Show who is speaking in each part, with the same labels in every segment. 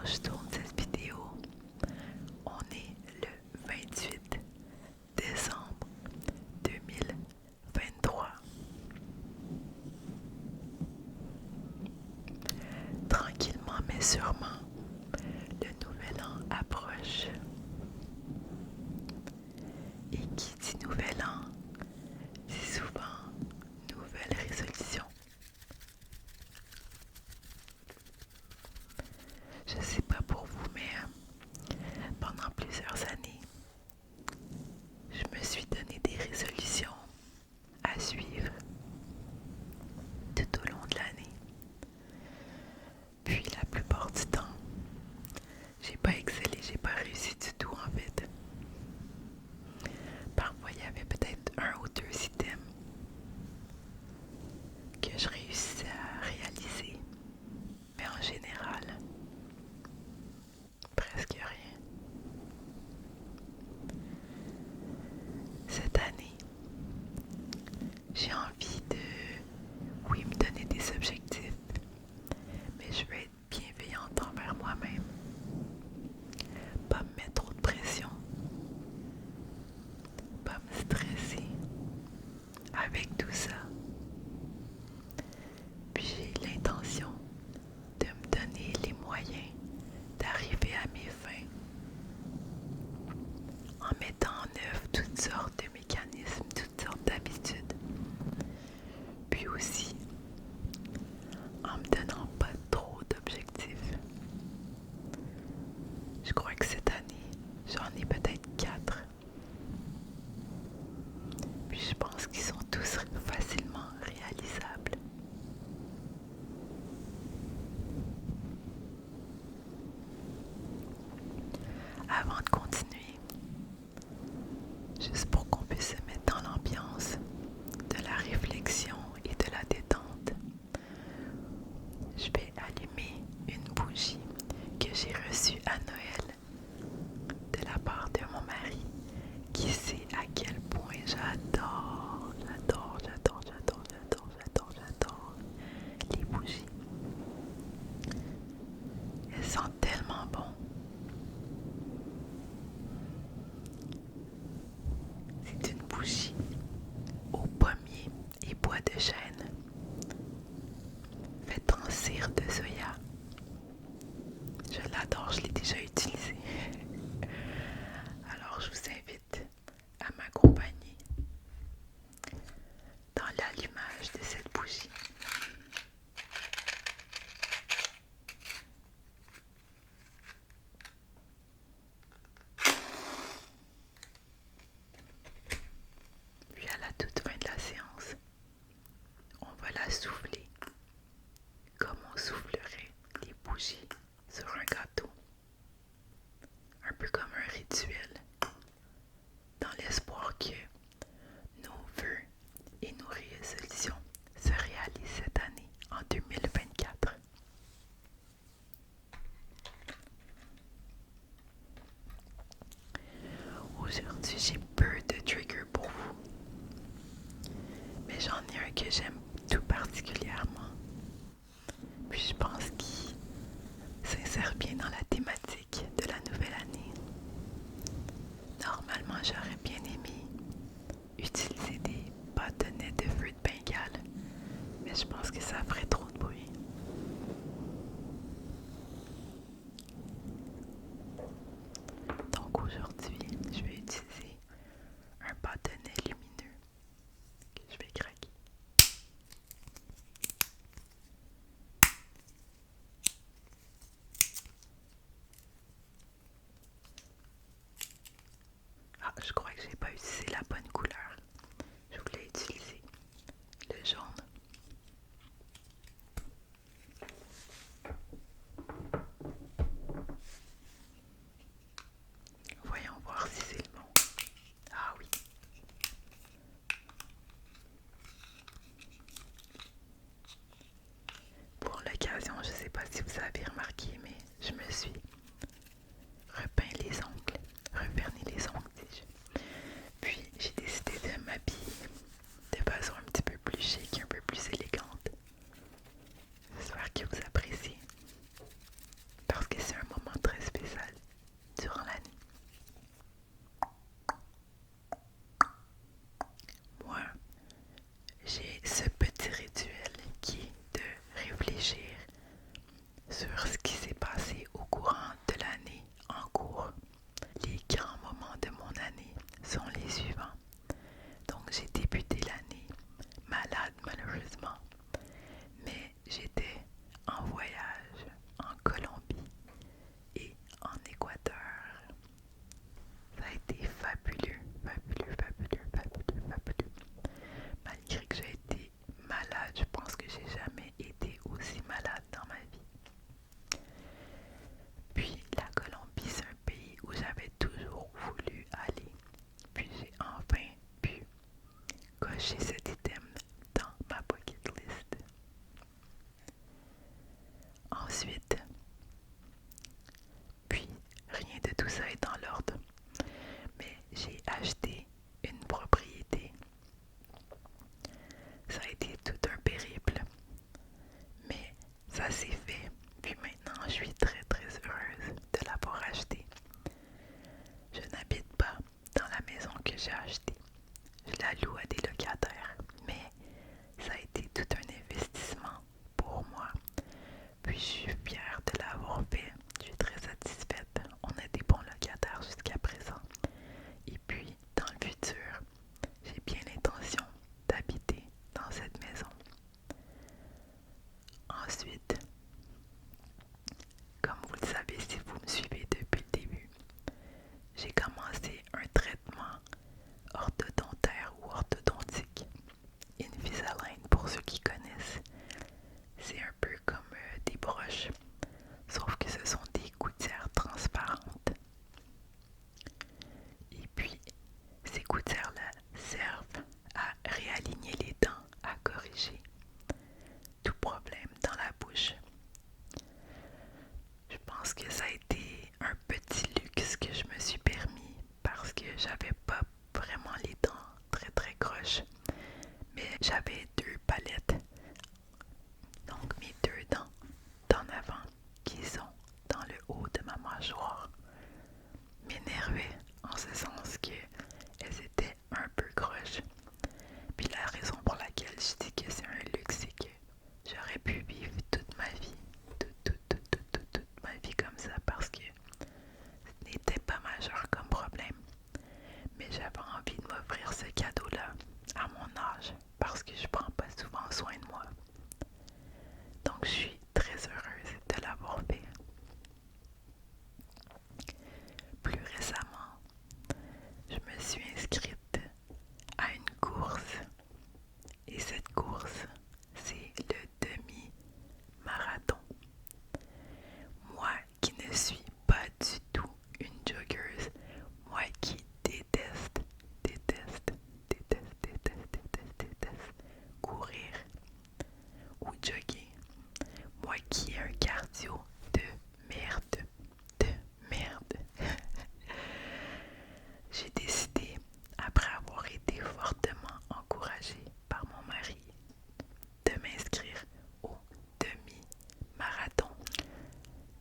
Speaker 1: je tourne cette vidéo, on est le 28 décembre 2023. Tranquillement mais sûrement, le nouvel an approche. Et qui dit nouvel an, dit souvent nouvelle résolution. Je sais pas pour vous, mais pendant plusieurs années, je me suis donné des résolutions à suivre tout au long de l'année. Puis la plupart du temps, j'ai pas excellé, j'ai pas réussi du tout en fait. Parfois, il y avait peut-être un ou deux items que je réussissais à réaliser, mais en général, presque rien. Cette année, j'ai envie de, oui, me donner des objectifs, mais je veux être bienveillante envers moi-même. Pas me mettre trop de pression, pas me stresser avec tout ça. Puis j'ai l'intention de me donner les moyens d'arriver à mes fins en mettant en œuvre toutes sortes de mécanismes, toutes sortes d'habitudes. Puis aussi en me donnant pas trop d'objectifs. Je crois que cette année, j'en ai peut-être 4. Puis je pense qu'ils sont tous facilement réalisables. Avant de continuer, juste pour qu'on puisse se mettre dans l'ambiance de la réflexion et de la détente, je vais allumer une bougie que j'ai reçue à Noël de la part de mon mari qui sait à quel point j'adore les bougies. Elles sentent tellement bon. C'est une bougie au pommier et bois de chêne, faite en cire de soya. Je l'adore, je l'ai déjà utilisée. Alors je vous invite à m'accompagner dans l'allumage de cette bougie. Puis à la toute fin de la séance, on va la souffler comme on soufflerait les bougies sur un gâteau. Un peu comme un rituel, dans l'espoir que nos vœux et nos résolutions se réalisent cette année, en 2024. Aujourd'hui, j'ai peu de triggers pour vous, mais j'en ai un que j'aime tout particulièrement. Puis je pense qu'il s'insère bien dans la thématique de la nouvelle année. Normalement, j'aurais bien aimé utiliser des bâtonnets de feu de Bengale, mais je pense que ça ferait trop de bruit. Donc aujourd'hui, je vais utiliser un bâtonnet lumineux que je vais craquer. Ah, je crois que j'ai pas utilisé la bonne couleur. Je voulais utiliser le jaune. Voyons voir si c'est le bon. Ah oui. Pour l'occasion, je sais pas si vous avez remarqué, mais je me suis repeint les ongles, reverni les ongles, dis-je. Puis j'ai décidé de m'habiller de façon un petit peu plus chic, un peu plus élégante. J'espère que vous appréciez. Parce que c'est un moment sur ce qui s'est passé au courant de l'année en cours. Les grands moments de mon année sont les suivants. Donc j'ai débuté l'année malade malheureusement, mais j'étais en voyage en Colombie et en Équateur. Ça a été fabuleux, fabuleux, fabuleux, fabuleux, fabuleux. Malgré que j'ai été malade, je pense que j'ai jamais été aussi malade dans ma vie. Puis la Colombie, c'est un pays où j'avais toujours voulu aller. Puis j'ai enfin pu cocher cet item dans ma bucket list. Ensuite, puis rien de tout ça est dans l'ordre, mais j'ai acheté une propriété. Ça a été tout un périple, mais ça s'est fait. Puis maintenant, je suis très très heureuse de l'avoir acheté. Je n'habite pas dans la maison que j'ai achetée. Je la loue à des locataires, mais ça a été tout un investissement pour moi. Puis je suis fière de l'avoir fait. Je suis très satisfaite. On a des bons locataires jusqu'à présent. Et puis, dans le futur, j'ai bien l'intention d'habiter dans cette maison. Ensuite, comme vous le savez si vous me suivez depuis le début, j'ai commencé un traitement orthodontaire ou orthodontique. Invisalign, pour ceux qui connaissent, c'est un peu comme des broches, sauf que ce sont des gouttières transparentes. Et puis, ces gouttières-là servent à réaligner les dents, à corriger tout problème dans la bouche. Je pense que ça a été un petit luxe que je me suis permis parce que j'avais pas vraiment les dents très très croches. Mais j'avais deux palettes, donc mes deux dents d'en avant qui sont dans le haut de ma mâchoire m'énervaient en ce sens que elles étaient un peu croches. Puis la raison pour laquelle je dis que c'est un luxe, c'est que j'aurais pu vivre toute ma vie, toute ma vie comme ça parce que ce n'était pas majeur comme problème. Mais j'avais envie de m'offrir ce cadeau-là à mon âge parce que je prends pas souvent soin de moi. Donc je suis très heureuse de l'avoir fait. Plus récemment, je me suis inscrite à une course et cette course, c'est le demi-marathon. Moi qui ne suis pas du tout une joggeuse, moi qui déteste courir ou jogger, moi qui ai un cardio de merde, j'ai décidé, après avoir été fortement encouragée par mon mari, de m'inscrire au demi-marathon,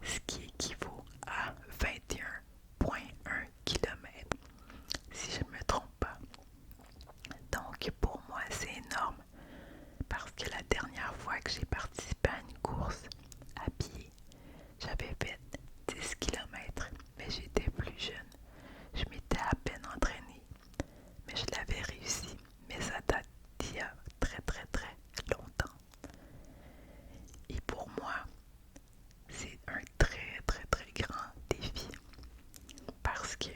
Speaker 1: ce qui équivaut à 21,1 km, si je ne me trompe pas. Donc pour moi c'est énorme, parce que la dernière fois que j'ai participé à une course à pied, j'avais fait 10 km, mais j'étais plus jeune. Je m'étais à peine entraînée, mais je l'avais réussi. Mais ça date d'il y a très très très longtemps. Et pour moi, c'est un très très très grand défi parce que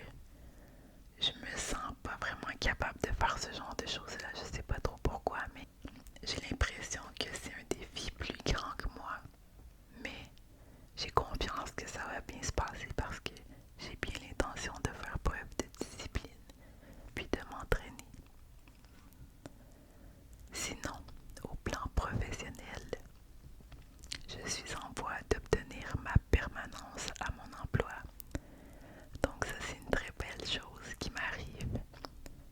Speaker 1: je me sens pas vraiment capable de faire ce genre de choses-là. Je sais pas trop pourquoi, mais j'ai l'impression que c'est un défi plus grand que moi. Mais j'ai confiance que ça va bien se passer parce que j'ai bien l'intention de faire preuve de discipline puis de m'entraîner. Sinon, au plan professionnel, je suis en voie d'obtenir ma permanence à mon emploi. Donc ça, c'est une très belle chose qui m'arrive.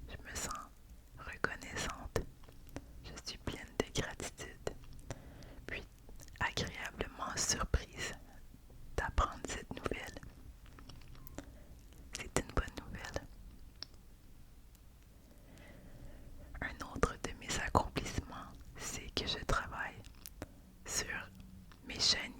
Speaker 1: Je me sens reconnaissante. Je suis pleine de gratitude. Puis agréablement surprise d'apprendre cette nouvelle. C'est une bonne nouvelle. Un autre de mes accomplissements, c'est que je travaille sur mes chaînes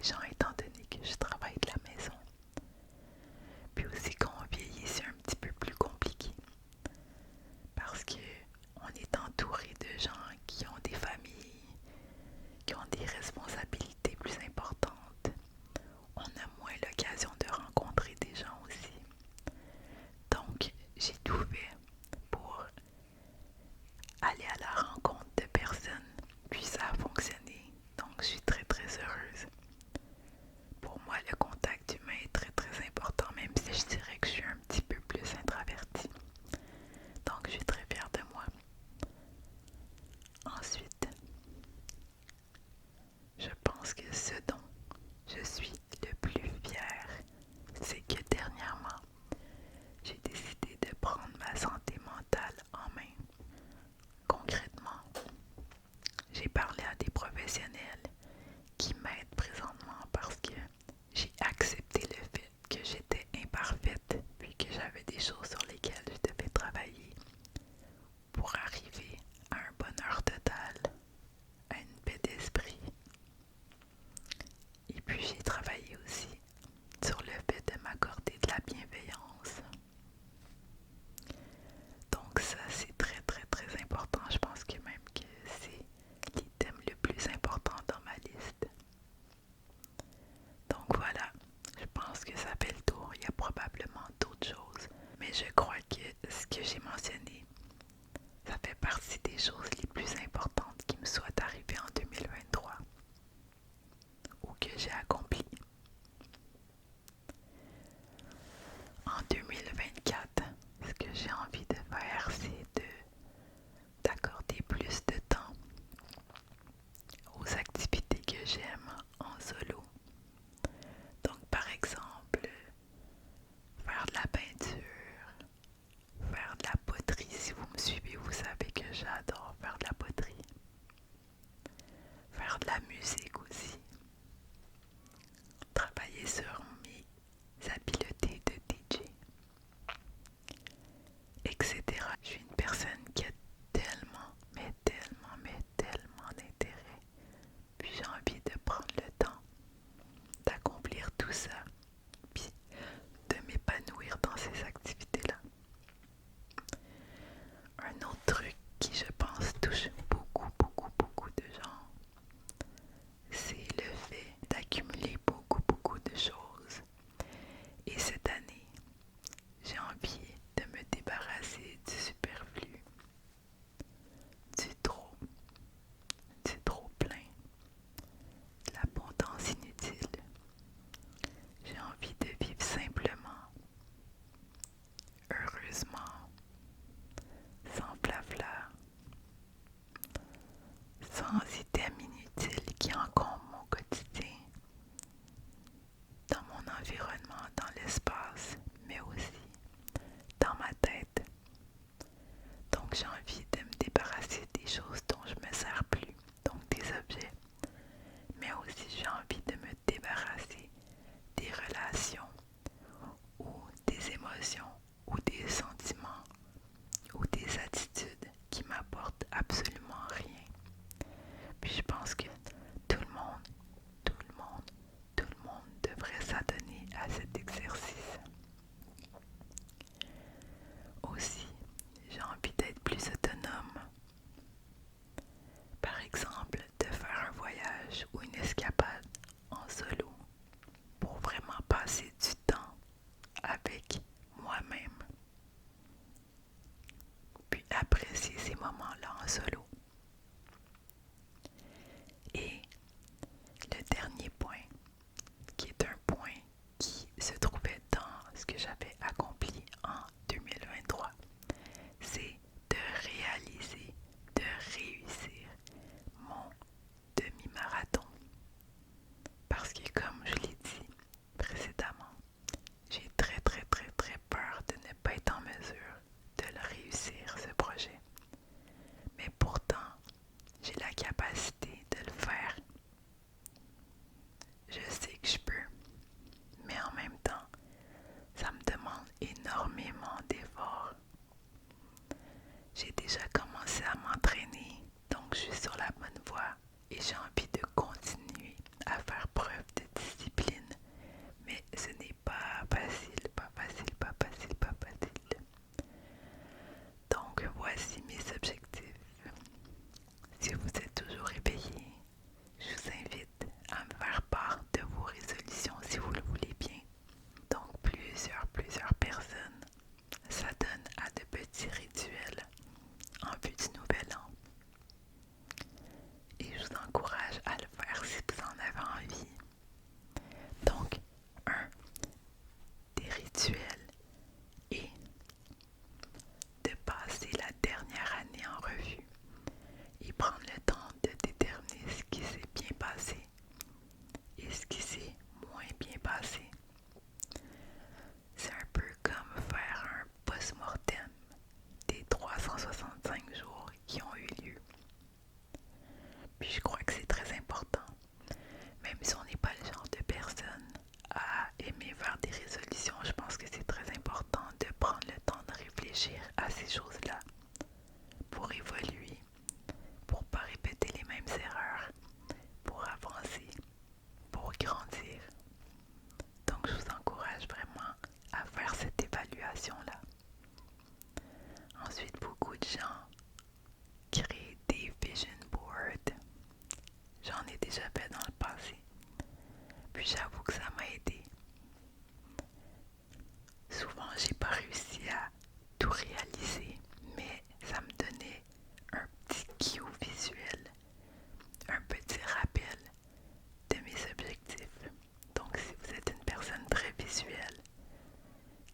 Speaker 1: les gens étant donné que je travaille de la maison. Puis aussi quand on vieillit, c'est un petit peu plus compliqué parce que on est entouré de gens qui ont des familles, qui ont des responsabilités plus importantes. On a moins l'occasion de rencontrer des gens aussi. Donc, j'ai tout fait pour aller à la rencontre de personnes, puis ça a fonctionné. Donc, je suis très très heureuse. Pour moi, le contact humain est très très important, même si je dirais que je suis un petit peu plus introvertie. Donc, je suis très fière de moi. Ensuite, je pense que ce dont je suis le plus fière, c'est que dernièrement, j'ai décidé de prendre ma santé mentale en main. Concrètement, j'ai parlé à des professionnels qui m'aident présentement parce que j'ai accepté le fait que j'étais imparfaite puis que j'avais des choses sur lesquelles je devais travailler pour arriver à un bonheur total, à une paix d'esprit. Et puis j'ai travaillé aussi sur le fait de m'accorder de la bienveillance. Donc ça c'est très très très important. Je pense que même que c'est l'item le plus important dans ma liste. Donc voilà, je pense que ça fait le tour. Il y a probablement d'autres choses. Mais je crois que ce que j'ai mentionné, ça fait partie des choses les plus importantes qui me soient arrivées en 2023 ou que j'ai accomplies. En 2024, ce que j'ai envie de faire, c'est d'accorder plus de temps aux activités que j'aime en solo. Donc par exemple, faire de la peinture, faire de la poterie. Si vous me suivez, vous savez que j'adore faire de la poterie. Faire de la musique aussi. Travailler sur mes habiletés de DJ, etc. Je suis une personne qui a tellement, mais tellement d'intérêt. Puis j'ai envie de prendre le temps d'accomplir tout ça, puis de m'épanouir dans ces activités-là. Un autre truc qui, je pense, touche beaucoup de gens, c'est le fait d'accumuler beaucoup de choses. Et cette année, j'ai envie de me débarrasser du superflu, du trop plein, de l'abondance inutile. J'ai envie de vivre simplement, heureusement, sans blabla, sans items inutiles qui encombrent mon quotidien, dans mon environnement, dans l'espace, mais aussi dans ma tête. Donc j'ai envie de me débarrasser des choses dont je me sers plus, donc des objets, mais aussi j'ai envie de me débarrasser des relations ou des émotions ou des sentiments ou des attitudes qui m'apportent absolument rien. Puis Puis j'avoue que ça m'a aidé. Souvent, j'ai pas réussi à tout réaliser, mais ça me donnait un petit cue visuel, un petit rappel de mes objectifs. Donc, si vous êtes une personne très visuelle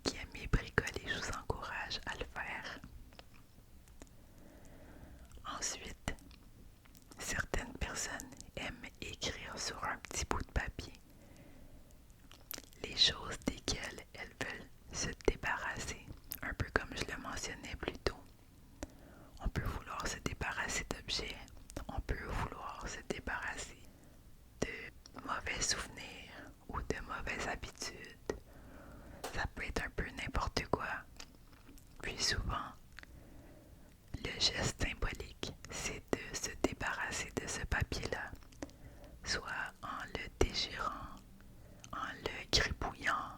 Speaker 1: qui aime bricoler, je vous encourage à le faire. Ensuite, certaines personnes aiment écrire sur un petit bout de papier les choses desquelles elles veulent se débarrasser, un peu comme je le mentionnais plus tôt. On peut vouloir se débarrasser d'objets, on peut vouloir se débarrasser de mauvais souvenirs ou de mauvaises habitudes. Ça peut être un peu n'importe quoi. Puis souvent, le geste symbolique, c'est de se débarrasser de ce papier-là, soit en le déchirant, en le gribouillant,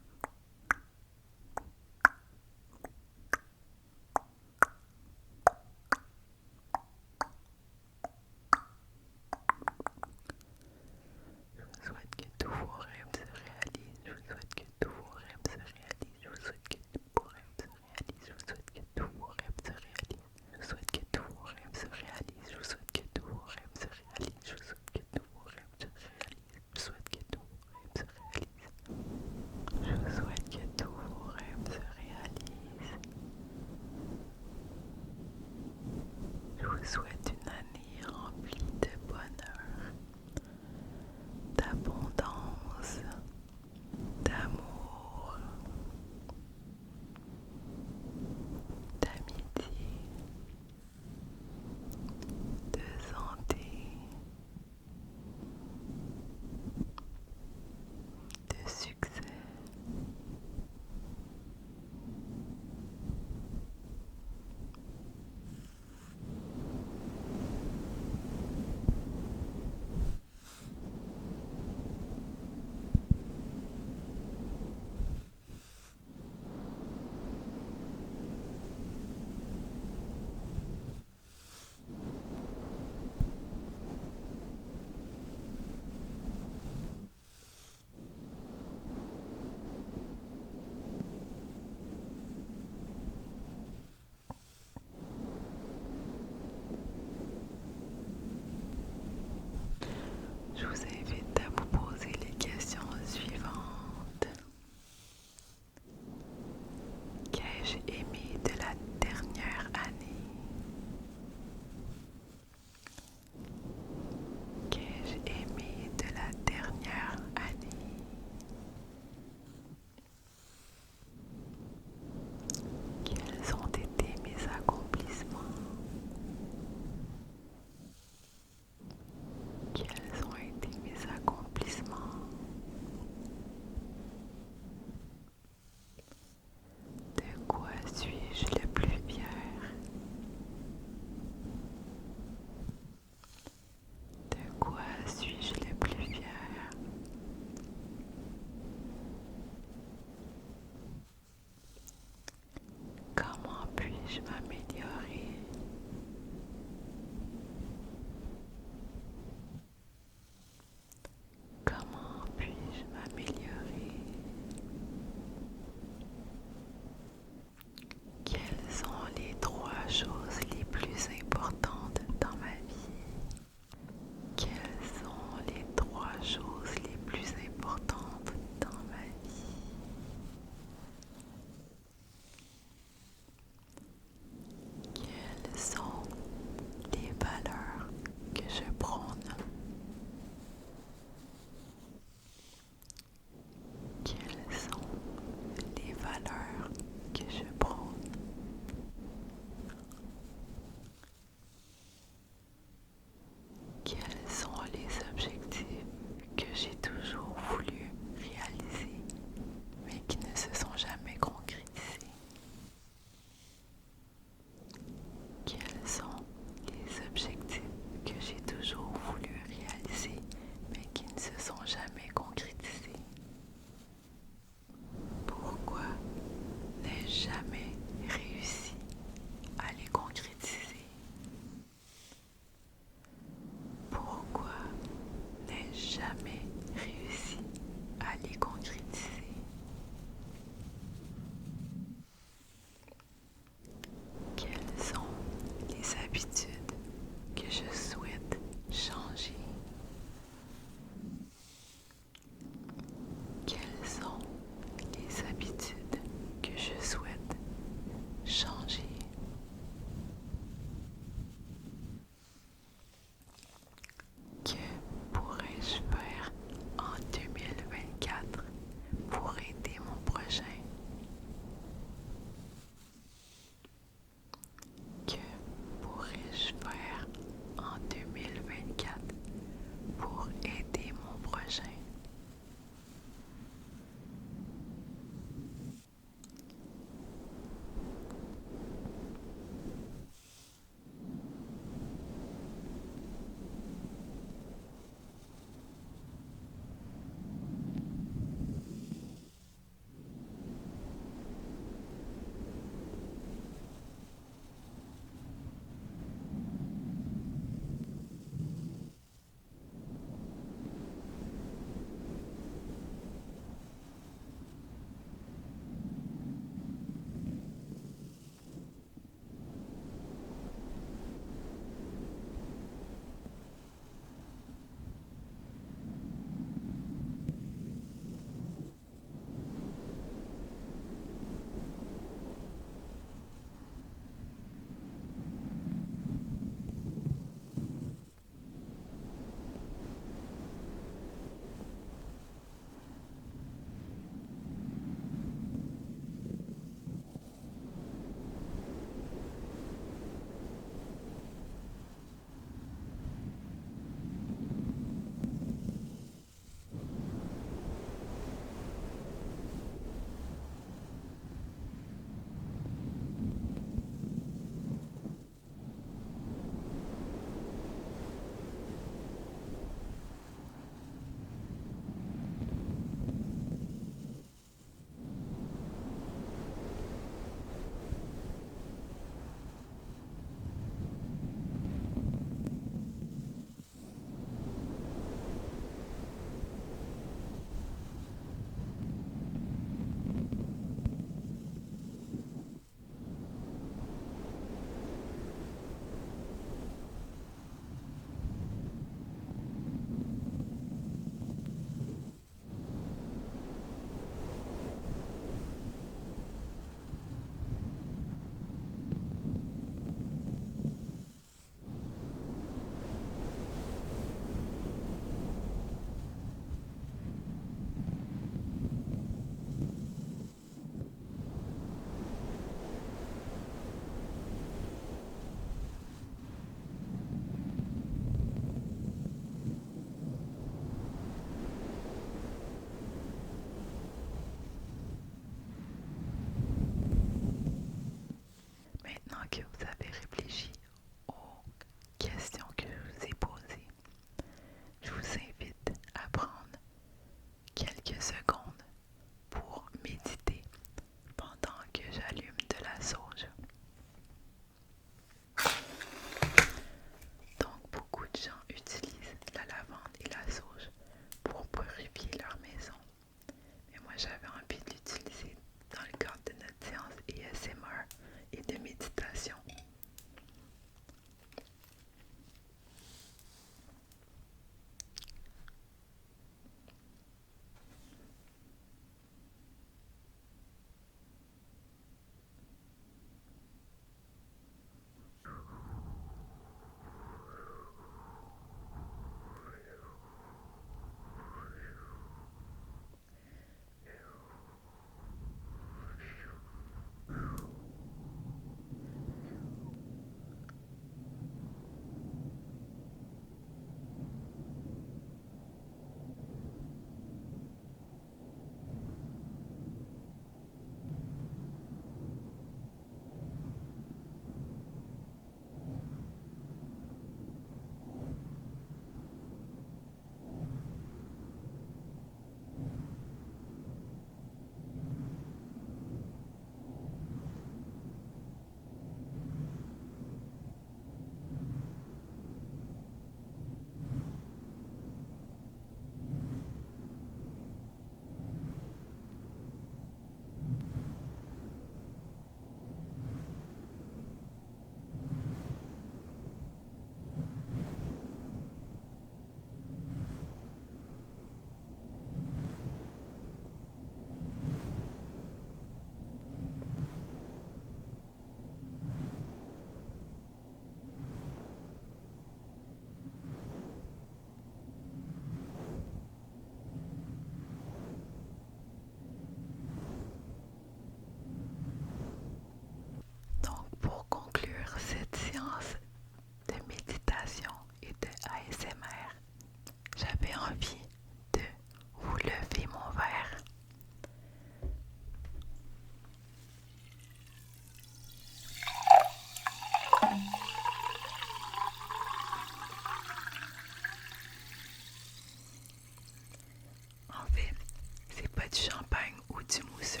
Speaker 1: du mousseux.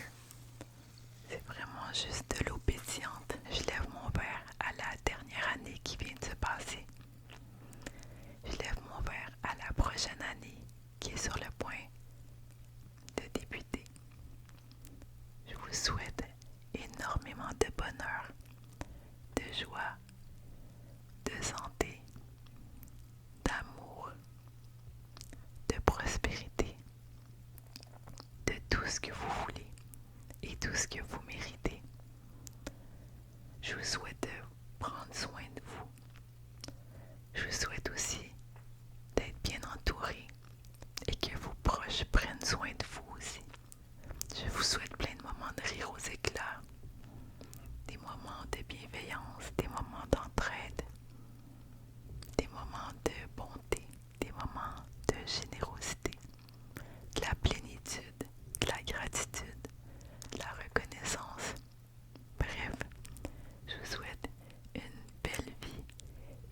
Speaker 1: C'est vraiment juste de l'eau pétillante. Je lève mon verre à la dernière année qui vient de se passer. Je lève mon verre à la prochaine année qui est sur le point de débuter. Je vous souhaite énormément de bonheur, de joie, de santé, d'amour, de prospérité, de tout ce que vous voulez et tout ce que vous méritez. Je vous souhaite de prendre soin de vous. Je vous souhaite aussi d'être bien entouré et que vos proches prennent soin de vous aussi. Je vous souhaite plein de moments de rire aux éclats, des moments de bienveillance, des moments d'entraide, des moments de bonté, des moments de générosité, de la plénitude, de la gratitude, de la reconnaissance. Bref, je vous souhaite une belle vie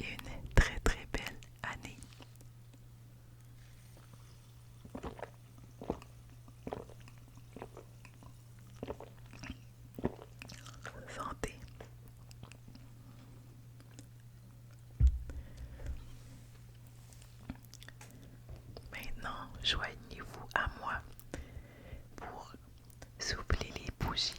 Speaker 1: et une très très belle année. Santé. Maintenant, joignez-vous à moi pour souffler les bougies.